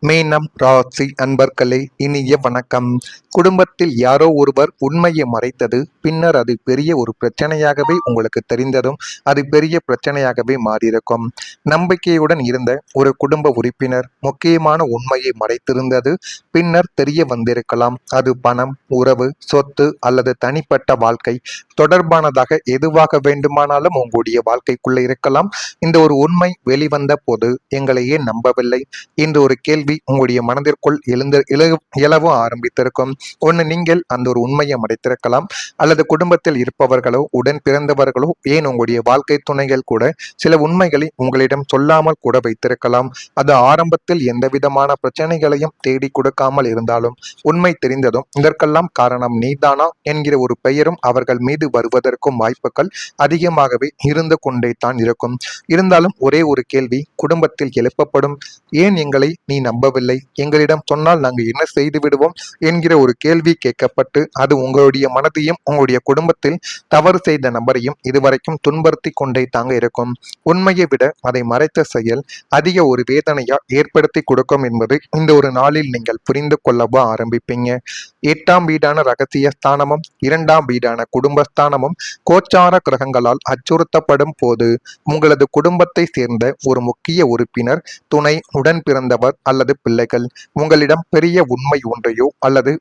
மீனம் ராசி அன்பர்களே, இனிய வணக்கம். குடும்பத்தில் யாரோ ஒருவர் உண்மையை மறைத்தது பின்னர் அது பெரிய ஒரு பிரச்சனையாகவே உங்களுக்கு தெரிந்ததும் அது பெரிய பிரச்சனையாகவே மாறியிருக்கும். நம்பிக்கையுடன் இருந்த ஒரு குடும்ப உறுப்பினர் முக்கியமான உண்மையை மறைத்திருந்தது பின்னர் தெரிய வந்திருக்கலாம். அது பணம், உறவு, சொத்து அல்லது தனிப்பட்ட வாழ்க்கை தொடர்பானதாக எதுவாக வேண்டுமானாலும் உங்களுடைய வாழ்க்கைக்குள்ள இருக்கலாம். இந்த ஒரு உண்மை வெளிவந்த போது எங்களை ஏன் நம்பவில்லை என்ற ஒரு கேள்வி உங்களுடைய மனதிற்குள் எழவும் ஆரம்பித்திருக்கும். ஒன்று, நீங்கள் அந்த ஒரு உண்மையை மறைத்திருக்கலாம், அல்லது குடும்பத்தில் இருப்பவர்களோ உடன் பிறந்தவர்களோ ஏன் உங்களுடைய வாழ்க்கை துணைகள் கூட சில உண்மைகளை உங்களிடம் சொல்லாமல் கூட வைத்திருக்கலாம். அது ஆரம்பத்தில் எந்த விதமான பிரச்சனைகளையும் தேடி கொடுக்காமல் இருந்தாலும் உண்மை தெரிந்ததும் இதற்கெல்லாம் காரணம் நீதானா என்கிற ஒரு பெயரும் அவர்கள் மீது வருவதற்கும் வாய்ப்புகள் அதிகமாகவே இருந்து கொண்டே தான் இருக்கும். இருந்தாலும் ஒரே ஒரு கேள்வி குடும்பத்தில் எழுப்பப்படும். ஏன் எங்களை நீ நம்பவில்லை, எங்களிடம் சொன்னால் நாங்கள் என்ன செய்து விடுவோம் என்கிற ஒரு கேள்வி கேட்கப்பட்டு அது உங்களுடைய மனதையும் உங்களுடைய குடும்பத்தில் தவறு செய்த நபரையும் இதுவரைக்கும் துன்புறுத்தி கொண்டே தாங்க இருக்கும். உண்மையை விட அதை மறைத்த செயல் அதிக ஒரு வேதனையா ஏற்படுத்தி கொடுக்கும் என்பது இந்த ஒரு நாளில் நீங்கள் புரிந்து கொள்ளவோ ஆரம்பிப்பீங்க. 8ஆம் வீடான ரகசிய ஸ்தானமும் 2ஆம் வீடான குடும்பஸ்தானமும் கோச்சார கிரகங்களால் அச்சுறுத்தப்படும் போது உங்களது குடும்பத்தை சேர்ந்த ஒரு முக்கிய உறுப்பினர், துணை, உடன் பிறந்தவர் அல்லது பிள்ளைகள் உங்களிடம் பெரிய உண்மை ஒன்றையோ அல்லது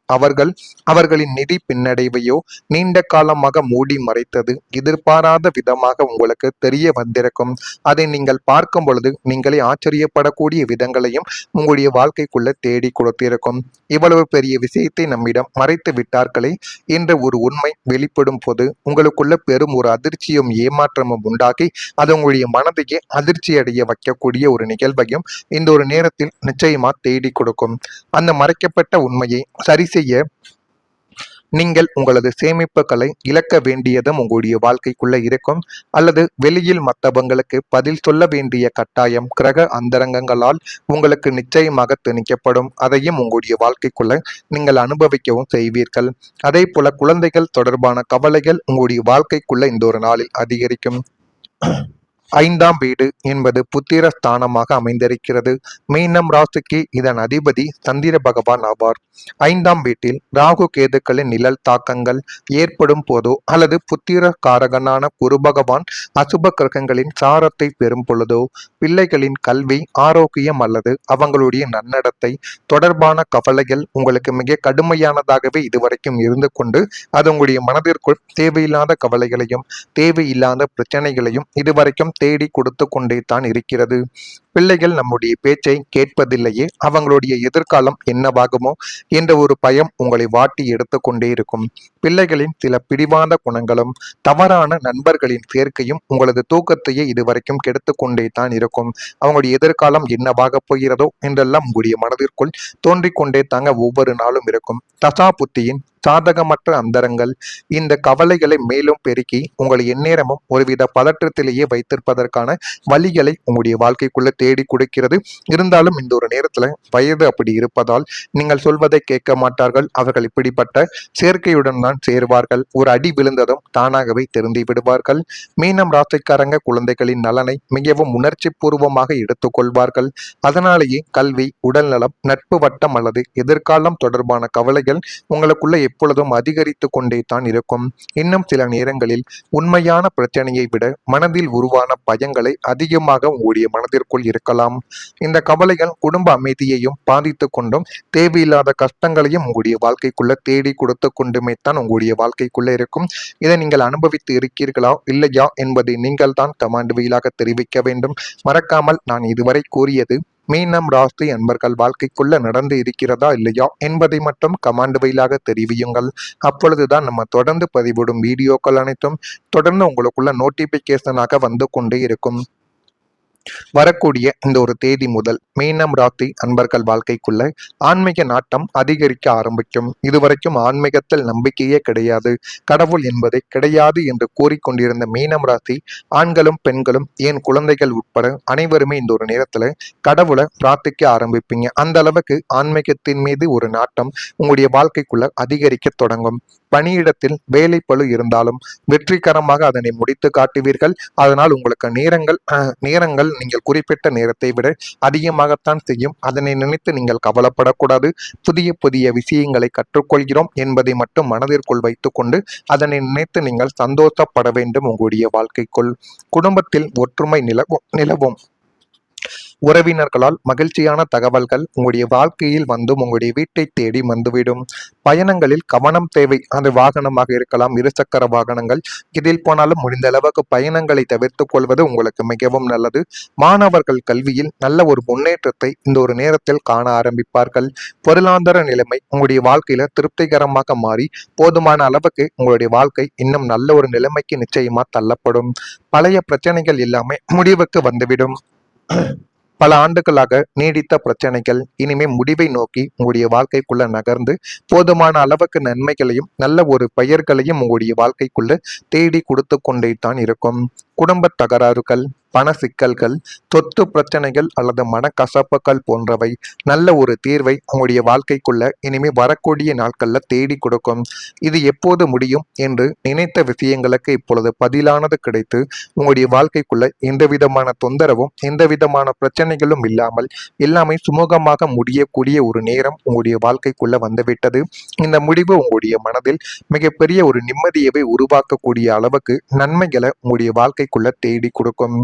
அவர்களின் நிதி பின்னடைவையோ நீண்ட காலமாக மூடி மறைத்தது எதிர்பாராத விதமாக உங்களுக்கு தெரிய வந்திருக்கும். அதை நீங்கள் பார்க்கும் பொழுது நீங்களே ஆச்சரியப்படக்கூடிய விதங்களையும் உங்களுடைய வாழ்க்கைக்குள்ள தேடி கொடுத்திருக்கும். இவ்வளவு பெரிய விஷயத்தை நம்மிடம் மறைத்து விட்டார்களே என்ற ஒரு உண்மை வெளிப்படும் போது உங்களுக்குள்ள பெரும் ஒரு அதிர்ச்சியும் ஏமாற்றமும் உண்டாகி அது உங்களுடைய மனதையே அதிர்ச்சி அடைய வைக்கக்கூடிய ஒரு நிகழ்வையும் இந்த ஒரு நேரத்தில் நிச்சயமா தேடி கொடுக்கும். அந்த மறைக்கப்பட்ட உண்மையை சரி செய்ய நீங்கள் உங்களது சேமிப்புகளை இழக்க வேண்டியதும் உங்களுடைய வாழ்க்கைக்குள்ள இருக்கும், அல்லது வெளியில் மற்றவங்களுக்கு பதில் சொல்ல வேண்டிய கட்டாயம் கிரக அந்தரங்கங்களால் உங்களுக்கு நிச்சயமாக திணிக்கப்படும். அதையும் உங்களுடைய வாழ்க்கைக்குள்ள நீங்கள் அனுபவிக்கவும் செய்வீர்கள். அதே போல குழந்தைகள் தொடர்பான கவலைகள் உங்களுடைய வாழ்க்கைக்குள்ள இந்த ஒரு நாளில் அதிகரிக்கும். 5ஆம் வீடு என்பது புத்திர ஸ்தானமாக அமைந்திருக்கிறது. மீனம் ராசிக்கு இதன் அதிபதி சந்திர பகவான் ஆவார். 5ஆம் வீட்டில் ராகு கேதுக்களின் நிழல் தாக்கங்கள் ஏற்படும் போதோ அல்லது புத்திர காரகனான குரு பகவான் அசுப கிரகங்களின் சாரத்தை பெறும் பொழுதோ பிள்ளைகளின் கல்வி, ஆரோக்கியம் அல்லது அவங்களுடைய நன்னடத்தை தொடர்பான கவலைகள் உங்களுக்கு மிக கடுமையானதாகவே இதுவரைக்கும் இருந்து கொண்டு அது உங்களுடைய மனதிற்குள் தேவையில்லாத கவலைகளையும் தேவையில்லாத பிரச்சனைகளையும் இதுவரைக்கும் தேடி கொடுத்து கொண்டே தான் இருக்கிறது. பிள்ளைகள் நம்முடைய பேச்சை கேட்பதில்லையே, அவங்களுடைய எதிர்காலம் என்னவாகுமோ என்ற ஒரு பயம் உங்களை வாட்டி எடுத்து கொண்டே இருக்கும். பிள்ளைகளின் சில பிடிவாத குணங்களும் தவறான நண்பர்களின் சேர்க்கையும் உங்களது தூக்கத்தையே இதுவரைக்கும் கெடுத்து கொண்டே தான் இருக்கும். அவங்களுடைய எதிர்காலம் என்னவாக போகிறதோ என்றெல்லாம் உங்களுடைய மனதிற்குள் தோன்றிக் கொண்டே தாங்க ஒவ்வொரு நாளும் இருக்கும். தசா புத்தியின் சாதகமற்ற அந்தரங்கள் இந்த கவலைகளை மேலும் பெருக்கி உங்களை எந்நேரமும் ஒருவித பதற்றத்திலேயே வைத்திருப்பதற்கான வழிகளை உங்களுடைய வாழ்க்கைக்குள்ள தேடி கொடுக்கிறது. இருந்தாலும் இந்த ஒரு நேரத்துல வயது அப்படி இருப்பதால் நீங்கள் சொல்வதை கேட்க மாட்டார்கள். அவர்கள் இப்படிப்பட்ட சேர்க்கையுடன் தான் சேர்வார்கள். ஒரு அடி விழுந்ததும் தானாகவே திருந்தி விடுவார்கள். மீனம் ராசிக்காரங்க குழந்தைகளின் நலனை மிகவும் உணர்ச்சி பூர்வமாக எடுத்துக்கொள்வார்கள். அதனாலேயே கல்வி, உடல்நலம், நட்பு வட்டம் அல்லது எதிர்காலம் தொடர்பான கவலைகள் உங்களுக்குள்ள எப்பொழுதும் அதிகரித்து கொண்டே தான் இருக்கும். இன்னும் சில நேரங்களில் உண்மையான பிரச்சனையை விட மனதில் உருவான பயங்களை அதிகமாக உங்களுடைய மனதிற்குள் இருக்கலாம். இந்த கவலைகள் குடும்ப அமைதியையும் பாதித்து கொண்டும் தேவையில்லாத கஷ்டங்களையும் உங்களுடைய வாழ்க்கைக்குள்ள தேடி கொடுத்து கொண்டுமே தான் உங்களுடைய வாழ்க்கைக்குள்ள இருக்கும். இதை நீங்கள் அனுபவித்து இருக்கிறீர்களா இல்லையா என்பதை நீங்கள் தான் கமெண்ட் வாயிலாக தெரிவிக்க வேண்டும். மறக்காமல் நான் இதுவரை கூறியது மீனம் ராசி அன்பர்கள் வாழ்க்கைக்குள்ள நடந்து இருக்கிறதா இல்லையா என்பதை மட்டும் கமெண்ட் வாயிலாக தெரிவியுங்கள். அப்பொழுதுதான் நம்ம தொடர்ந்து பதிவிடும் வீடியோக்கள் அனைத்தும் தொடர்ந்து உங்களுக்குள்ள நோட்டிபிகேஷனாக வந்து கொண்டே இருக்கும். வரக்கூடிய இந்த ஒரு தேதி முதல் மீனம் ராசி அன்பர்கள் வாழ்க்கைக்குள்ள ஆன்மீக நாட்டம் அதிகரிக்க ஆரம்பிக்கும். இதுவரைக்கும் ஆன்மீகத்தில் நம்பிக்கையே கிடையாது, கடவுள் என்பதே கிடையாது என்று கூறிக்கொண்டிருந்த மீனம் ராசி ஆண்களும் பெண்களும் ஏன் குழந்தைகள் உட்பட அனைவருமே இந்த ஒரு நேரத்துல கடவுளை பிரார்த்திக்க ஆரம்பிப்பீங்க. அந்த அளவுக்கு ஆன்மீகத்தின் மீது ஒரு நாட்டம் உங்களுடைய வாழ்க்கைக்குள்ள அதிகரிக்க தொடங்கும். பணியிடத்தில் வேலை பளு இருந்தாலும் வெற்றிகரமாக அதனை முடித்து காட்டுவீர்கள். அதனால் உங்களுக்கு நேரங்கள் நீங்கள் குறிப்பிட்ட நேரத்தை விட அதிகமாகத்தான் செய்யும். அதனை நினைத்து நீங்கள் கவலைப்படக்கூடாது. புதிய புதிய விஷயங்களை கற்றுக்கொள்கிறோம் என்பதை மட்டும் மனதிற்குள் வைத்துக்கொண்டு அதனை நினைத்து நீங்கள் சந்தோஷப்பட வேண்டும். உங்களுடைய வாழ்க்கைக்குள் குடும்பத்தில் ஒற்றுமை நிலவும். உறவினர்களால் மகிழ்ச்சியான தகவல்கள் உங்களுடைய வாழ்க்கையில் வந்தும் உங்களுடைய வீட்டை தேடி வந்துவிடும். பயணங்களில் கவனம் தேவை. அது வாகனமாக இருக்கலாம், இருசக்கர வாகனங்கள், இதில் போனாலும் முடிந்த அளவுக்கு பயணங்களை தவிர்த்துக் கொள்வது உங்களுக்கு மிகவும் நல்லது. மாணவர்கள் கல்வியில் நல்ல ஒரு முன்னேற்றத்தை இந்த ஒரு நேரத்தில் காண ஆரம்பிப்பார்கள். பொருளாதார நிலைமை உங்களுடைய வாழ்க்கையில திருப்திகரமாக மாறி போதுமான அளவுக்கு உங்களுடைய வாழ்க்கை இன்னும் நல்ல ஒரு நிலைமைக்கு நிச்சயமா தள்ளப்படும். பழைய பிரச்சனைகள் எல்லாமே முடிவுக்கு வந்துவிடும். பல ஆண்டுகளாக நீடித்த பிரச்சனைகள் இனிமே முடிவை நோக்கி உங்களுடைய வாழ்க்கைக்குள்ள நகர்ந்து போதுமான அளவுக்கு நன்மைகளையும் நல்ல ஒரு பெயர்களையும் உங்களுடைய வாழ்க்கைக்குள்ள தேடி கொடுத்து கொண்டே தான் இருக்கும். குடும்ப தகராறுகள், பண சிக்கல்கள், சொத்து பிரச்சனைகள் அல்லது மனக்கசப்புகள் போன்றவை நல்ல ஒரு தீர்வை உங்களுடைய வாழ்க்கைக்குள்ள இனிமே வரக்கூடிய நாட்கள்ல தேடி கொடுக்கும். இது எப்போது முடியும் என்று நினைத்த விஷயங்களுக்கு இப்பொழுது பதிலானது கிடைத்து உங்களுடைய வாழ்க்கைக்குள்ள எந்த விதமான தொந்தரவும் எந்த விதமான பிரச்சனைகளும் இல்லாமல் எல்லாமே சுமூகமாக முடியக்கூடிய ஒரு நேரம் உங்களுடைய வாழ்க்கைக்குள்ள வந்துவிட்டது. இந்த முடிவு உங்களுடைய மனதில் மிகப்பெரிய ஒரு நிம்மதியவை உருவாக்கக்கூடிய அளவுக்கு நன்மைகளை உங்களுடைய வாழ்க்கைக்குள்ள தேடி கொடுக்கும்.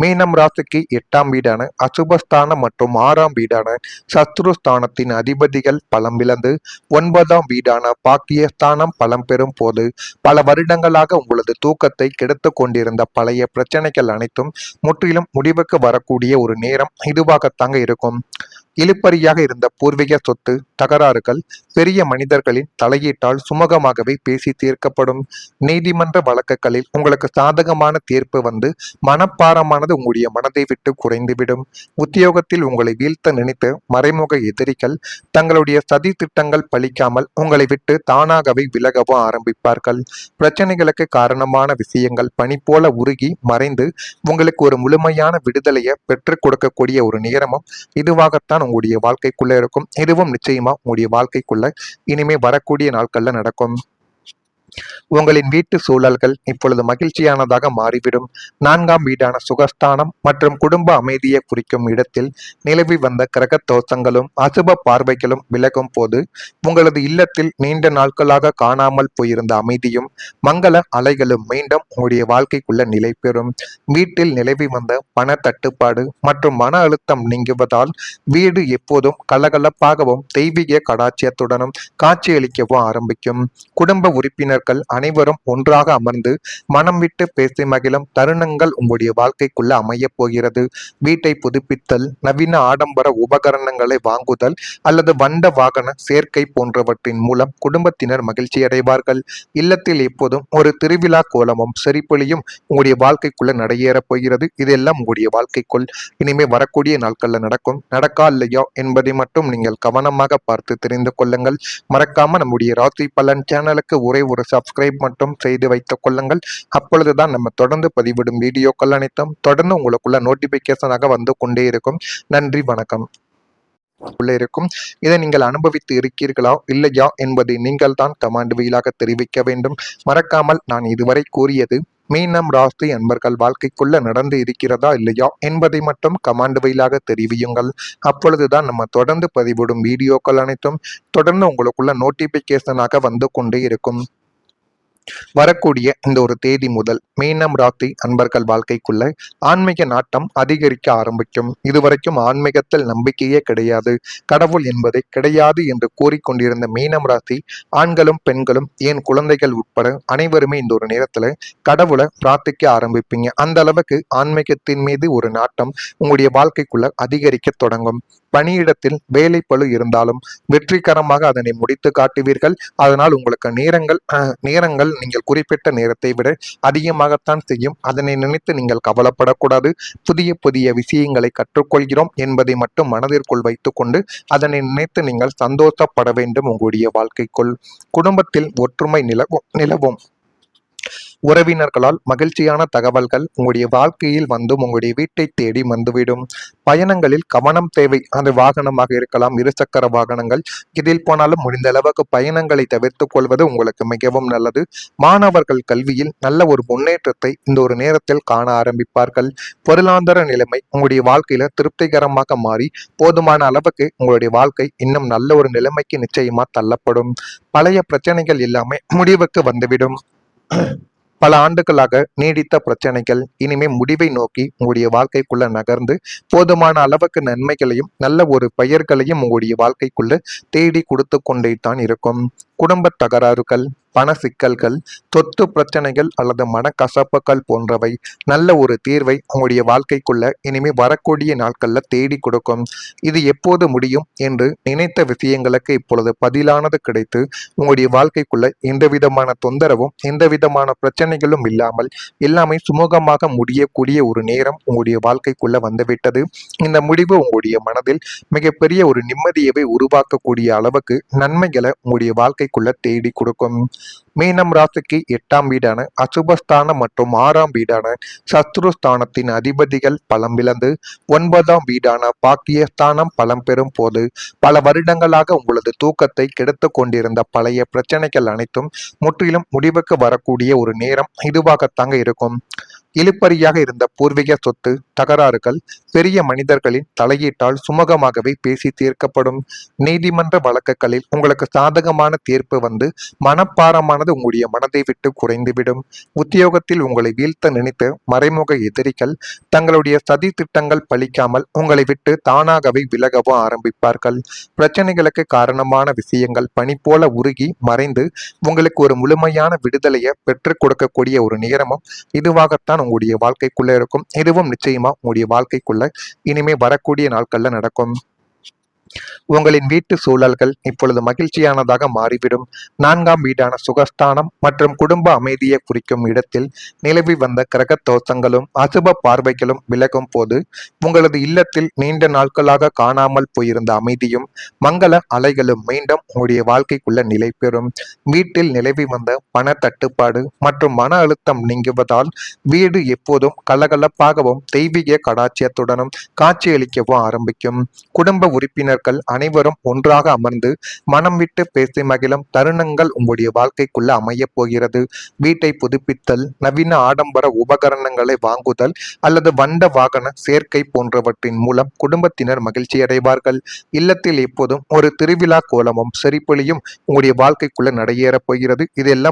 மீனம் ராசிக்கு 8ஆம் வீடான அசுபஸ்தானம் மற்றும் 6ஆம் வீடான சத்ருஸ்தானத்தின் அதிபதிகள் பலம் இழந்து 9ஆம் வீடான பாக்கியஸ்தானம் பலம் பெறும் போது பல வருடங்களாக உங்களது தூக்கத்தை கெடுத்து கொண்டிருந்த பழைய பிரச்சனைகள் அனைத்தும் முற்றிலும் முடிவுக்கு வரக்கூடிய ஒரு நேரம் இதுவாகத்தாங்க இருக்கும். இழுப்பறியாக இருந்த பூர்வீக சொத்து தகராறுகள் பெரிய மனிதர்களின் தலையீட்டால் சுமூகமாகவே பேசி தீர்க்கப்படும். நீதிமன்ற வழக்குகளில் உங்களுக்கு சாதகமான தீர்ப்பு வந்து மனப்பாரமானது உங்களுடைய மனதை விட்டு குறைந்துவிடும். உத்தியோகத்தில் உங்களை வீழ்த்த நினைத்து மறைமுக எதிரிகள் தங்களுடைய சதி திட்டங்கள் பலிக்காமல் உங்களை விட்டு தானாகவே விலகவும் ஆரம்பிப்பார்கள். பிரச்சனைகளுக்கு காரணமான விஷயங்கள் பனி போல உருகி மறைந்து உங்களுக்கு ஒரு முழுமையான விடுதலையை பெற்றுக் கொடுக்கக்கூடிய ஒரு நேரமும் இதுவாகத்தான் உங்களுடைய வாழ்க்கைக்குள்ள இருக்கும். இதுவும் நிச்சயமா உங்களுடைய வாழ்க்கைக்குள்ள இனிமே வரக்கூடிய நாட்கள்ல நடக்கும். உங்களின் வீட்டு சூழல்கள் இப்பொழுது மகிழ்ச்சியானதாக மாறிவிடும். 4ஆம் வீடான சுகஸ்தானம் மற்றும் குடும்ப அமைதியை குறிக்கும் இடத்தில் நிலவி வந்த கிரக தோஷங்களும் அசுப பார்வைகளும் விலகும் போது உங்களது இல்லத்தில் நீண்ட நாட்களாக காணாமல் போயிருந்த அமைதியும் மங்கள அலைகளும் மீண்டும் உங்களுடைய வாழ்க்கைக்குள்ள நிலை பெறும். வீட்டில் நிலவி வந்த பண தட்டுப்பாடு மற்றும் மன அழுத்தம் நீங்குவதால் வீடு எப்போதும் கலகலப்பாகவும் தெய்வீக கடாட்சியத்துடனும் காட்சியளிக்கவும் ஆரம்பிக்கும். குடும்ப உறுப்பினர்கள் அனைவரும் ஒன்றாக அமர்ந்து மனம் விட்டு பேசி மகிழும் தருணங்கள் உங்களுடைய வாழ்க்கைக்குள்ள அமைய போகிறது. வீட்டை புதுப்பித்தல், நவீன ஆடம்பர உபகரணங்களை வாங்குதல் அல்லது வண்ட வாகன சேர்க்கை போன்றவற்றின் மூலம் குடும்பத்தினர் மகிழ்ச்சி அடைவார்கள். இல்லத்தில் எப்போதும் ஒரு திருவிழா கோலமும் செறிப்பொலியும் உங்களுடைய வாழ்க்கைக்குள்ள நடையேறப் போகிறது. இதெல்லாம் உங்களுடைய வாழ்க்கைக்குள் இனிமே வரக்கூடிய நாட்கள்ல நடக்கும். நடக்கா இல்லையா என்பதை மட்டும் நீங்கள் கவனமாக பார்த்து தெரிந்து கொள்ளுங்கள். மறக்காம நம்முடைய ராசி பலன் சேனலுக்கு ஒரே ஒரு சப்ஸ்கிரைப் மட்டும் செய்து வைத்துக் கொள்ளுங்கள். அப்பொழுதுதான் நம்ம தொடர்ந்து பதிவிடும் வீடியோக்கள் அனைத்தும் தொடர்ந்து உங்களுக்குள்ள நோட்டிபிகேஷனாக வந்து கொண்டே இருக்கும். நன்றி, வணக்கம். இருக்கும் இதை நீங்கள் அனுபவித்து இருக்கிறீர்களா இல்லையா என்பதை நீங்கள் தான் கமெண்ட் வாயிலாக தெரிவிக்க வேண்டும். மறக்காமல் நான் இதுவரை கூறியது மீனம் ராசி அன்பர்கள் வாழ்க்கைக்குள்ள நடந்து இருக்கிறதா இல்லையா என்பதை மட்டும் கமெண்ட் வாயிலாக தெரிவியுங்கள். அப்பொழுதுதான் நம்ம தொடர்ந்து பதிவிடும் வீடியோக்கள் அனைத்தும் தொடர்ந்து உங்களுக்குள்ள நோட்டிபிகேஷனாக வந்து கொண்டே இருக்கும். வரக்கூடிய இந்த ஒரு தேதி முதல் மீனம் ராசி அன்பர்கள் வாழ்க்கைக்குள்ள ஆன்மீக நாட்டம் அதிகரிக்க ஆரம்பிக்கும். இதுவரைக்கும் ஆன்மீகத்தில் நம்பிக்கையே கிடையாது, கடவுள் என்பதே கிடையாது என்று கூறிக்கொண்டிருந்த மீனம் ராசி ஆண்களும் பெண்களும் ஏன் குழந்தைகள் உட்பட அனைவருமே இந்த ஒரு நேரத்துல கடவுளை பிரார்த்திக்க ஆரம்பிப்பீங்க. அந்த அளவுக்கு ஆன்மீகத்தின் மீது ஒரு நாட்டம் உங்களுடைய வாழ்க்கைக்குள்ள அதிகரிக்க தொடங்கும். பணியிடத்தில் வேலை பளு இருந்தாலும் வெற்றிகரமாக அதனை முடித்து காட்டுவீர்கள். அதனால் உங்களுக்கு நேரங்கள் நீங்கள் குறிப்பிட்ட நேரத்தை விட அதிகமாகத்தான் செய்யும். அதனை நினைத்து நீங்கள் கவலைப்படக்கூடாது. புதிய புதிய விஷயங்களை கற்றுக்கொள்கிறோம் என்பதை மட்டும் மனதிற்குள் வைத்துக்கொண்டு அதனை நினைத்து நீங்கள் சந்தோஷப்பட வேண்டும். உங்களுடைய வாழ்க்கைக்குள் குடும்பத்தில் ஒற்றுமை நிலவும். உறவினர்களால் மகிழ்ச்சியான தகவல்கள் உங்களுடைய வாழ்க்கையில் வந்தும் உங்களுடைய வீட்டை தேடி வந்துவிடும். பயணங்களில் கவனம் தேவை. அது வாகனமாக இருக்கலாம், இருசக்கர வாகனங்கள். இதில் போனாலும் முடிந்த அளவுக்கு பயணங்களை தவிர்த்துக் கொள்வது உங்களுக்கு மிகவும் நல்லது. மாணவர்கள் கல்வியில் நல்ல ஒரு முன்னேற்றத்தை இந்த ஒரு நேரத்தில் காண ஆரம்பிப்பார்கள். பொருளாதார நிலைமை உங்களுடைய வாழ்க்கையில திருப்திகரமாக மாறி போதுமான அளவுக்கு உங்களுடைய வாழ்க்கை இன்னும் நல்ல ஒரு நிலைமைக்கு நிச்சயமா தள்ளப்படும். பழைய பிரச்சனைகள் எல்லாமே முடிவுக்கு வந்துவிடும். பல ஆண்டுகளாக நீடித்த பிரச்சனைகள் இனிமே முடிவை நோக்கி உங்களுடைய வாழ்க்கைக்குள்ள நகர்ந்து போதுமான அளவுக்கு நன்மைகளையும் நல்ல ஒரு பெயர்களையும் உங்களுடைய வாழ்க்கைக்குள்ள தேடி கொடுத்து கொண்டே தான் இருக்கும். குடும்ப தகராறுகள், பண சிக்கல்கள், சொத்து பிரச்சனைகள் அல்லது மனக்கசப்புகள் போன்றவை நல்ல ஒரு தீர்வை உங்களுடைய வாழ்க்கைக்குள்ள இனிமே வரக்கூடிய நாட்கள்ல தேடி கொடுக்கும். இது எப்போது முடியும் என்று நினைத்த விஷயங்களுக்கு இப்பொழுது பதிலானது கிடைத்து உங்களுடைய வாழ்க்கைக்குள்ள எந்த விதமான தொந்தரவும் எந்த விதமான பிரச்சனைகளும் இல்லாமல் எல்லாமே சுமூகமாக முடியக்கூடிய ஒரு நேரம் உங்களுடைய வாழ்க்கைக்குள்ள வந்துவிட்டது. இந்த முடிவு உங்களுடைய மனதில் மிகப்பெரிய ஒரு நிம்மதியவை உருவாக்கக்கூடிய அளவுக்கு நன்மைகளை உங்களுடைய வாழ்க்கைக்குள்ள தேடி கொடுக்கும். மீனம் ராசிக்கு 8ஆம் வீடான அசுபஸ்தானம் மற்றும் 6ஆம் வீடான சத்ருஸ்தானத்தின் அதிபதிகள் பலம் இழந்து 9ஆம் வீடான பாக்கியஸ்தானம் பலம் பெறும் போது பல வருடங்களாக உங்களது தூக்கத்தை கெடுத்து கொண்டிருந்த பழைய பிரச்சனைகள் அனைத்தும் முற்றிலும் முடிவுக்கு வரக்கூடிய ஒரு நேரம் இதுவாகத்தாங்க இருக்கும். இழுபறியாக இருந்த பூர்வீக சொத்து தகராறுகள் பெரிய மனிதர்களின் தலையீட்டால் சுமூகமாகவே பேசி தீர்க்கப்படும். நீதிமன்ற வழக்குகளில் உங்களுக்கு சாதகமான தீர்ப்பு வந்து மனப்பாரமானது உங்களுடைய மனதை விட்டு குறைந்துவிடும். உத்தியோகத்தில் உங்களை வீழ்த்த நினைத்த மறைமுக எதிரிகள் தங்களுடைய சதி திட்டங்கள் பலிக்காமல் உங்களை விட்டு தானாகவே விலகவும் ஆரம்பிப்பார்கள். பிரச்சனைகளுக்கு காரணமான விஷயங்கள் பனி போல உருகி மறைந்து உங்களுக்கு ஒரு முழுமையான விடுதலையை பெற்றுக் கொடுக்கக்கூடிய ஒரு நேரமும் இதுவாகத்தான் உங்களுடைய வாழ்க்கைக்குள்ள இருக்கும். இதுவும் நிச்சயமா உங்களுடைய வாழ்க்கைக்குள்ள இனிமே வரக்கூடிய நாட்கள்ல நடக்கும். உங்களின் வீட்டு சூழல்கள் இப்பொழுது மகிழ்ச்சியானதாக மாறிவிடும். 4ஆம் வீடான சுகஸ்தானம் மற்றும் குடும்ப அமைதியை குறிக்கும் இடத்தில் நிலவி வந்த கிரக தோஷங்களும் அசுப பார்வைகளும் விலகும் போது உங்களது இல்லத்தில் நீண்ட நாட்களாக காணாமல் போயிருந்த அமைதியும் மங்கள அலைகளும் மீண்டும் உங்களுடைய வாழ்க்கைக்குள்ள நிலை பெறும். வீட்டில் நிலவி வந்த பண தட்டுப்பாடு மற்றும் மன அழுத்தம் நீங்குவதால் வீடு எப்போதும் கலகலப்பாகவும் தெய்வீக கடாட்சியத்துடனும் காட்சியளிக்கவும் ஆரம்பிக்கும். குடும்ப உறுப்பினர்கள் அனைவரும் ஒன்றாக அமர்ந்து மனம் விட்டு பேசி மகிழும் தருணங்கள் உங்களுடைய வாழ்க்கைக்குள்ள அமைய போகிறது. வீட்டை புதுப்பித்தல், நவீன ஆடம்பர உபகரணங்களை வாங்குதல் அல்லது வண்ட வாகன சேர்க்கை போன்றவற்றின் மூலம் குடும்பத்தினர் மகிழ்ச்சி அடைவார்கள். இல்லத்தில் எப்போதும் ஒரு திருவிழா கோலமும் செறிப்பொலியும் உங்களுடைய வாழ்க்கைக்குள்ள நடையேறப் போகிறது. இதெல்லாம்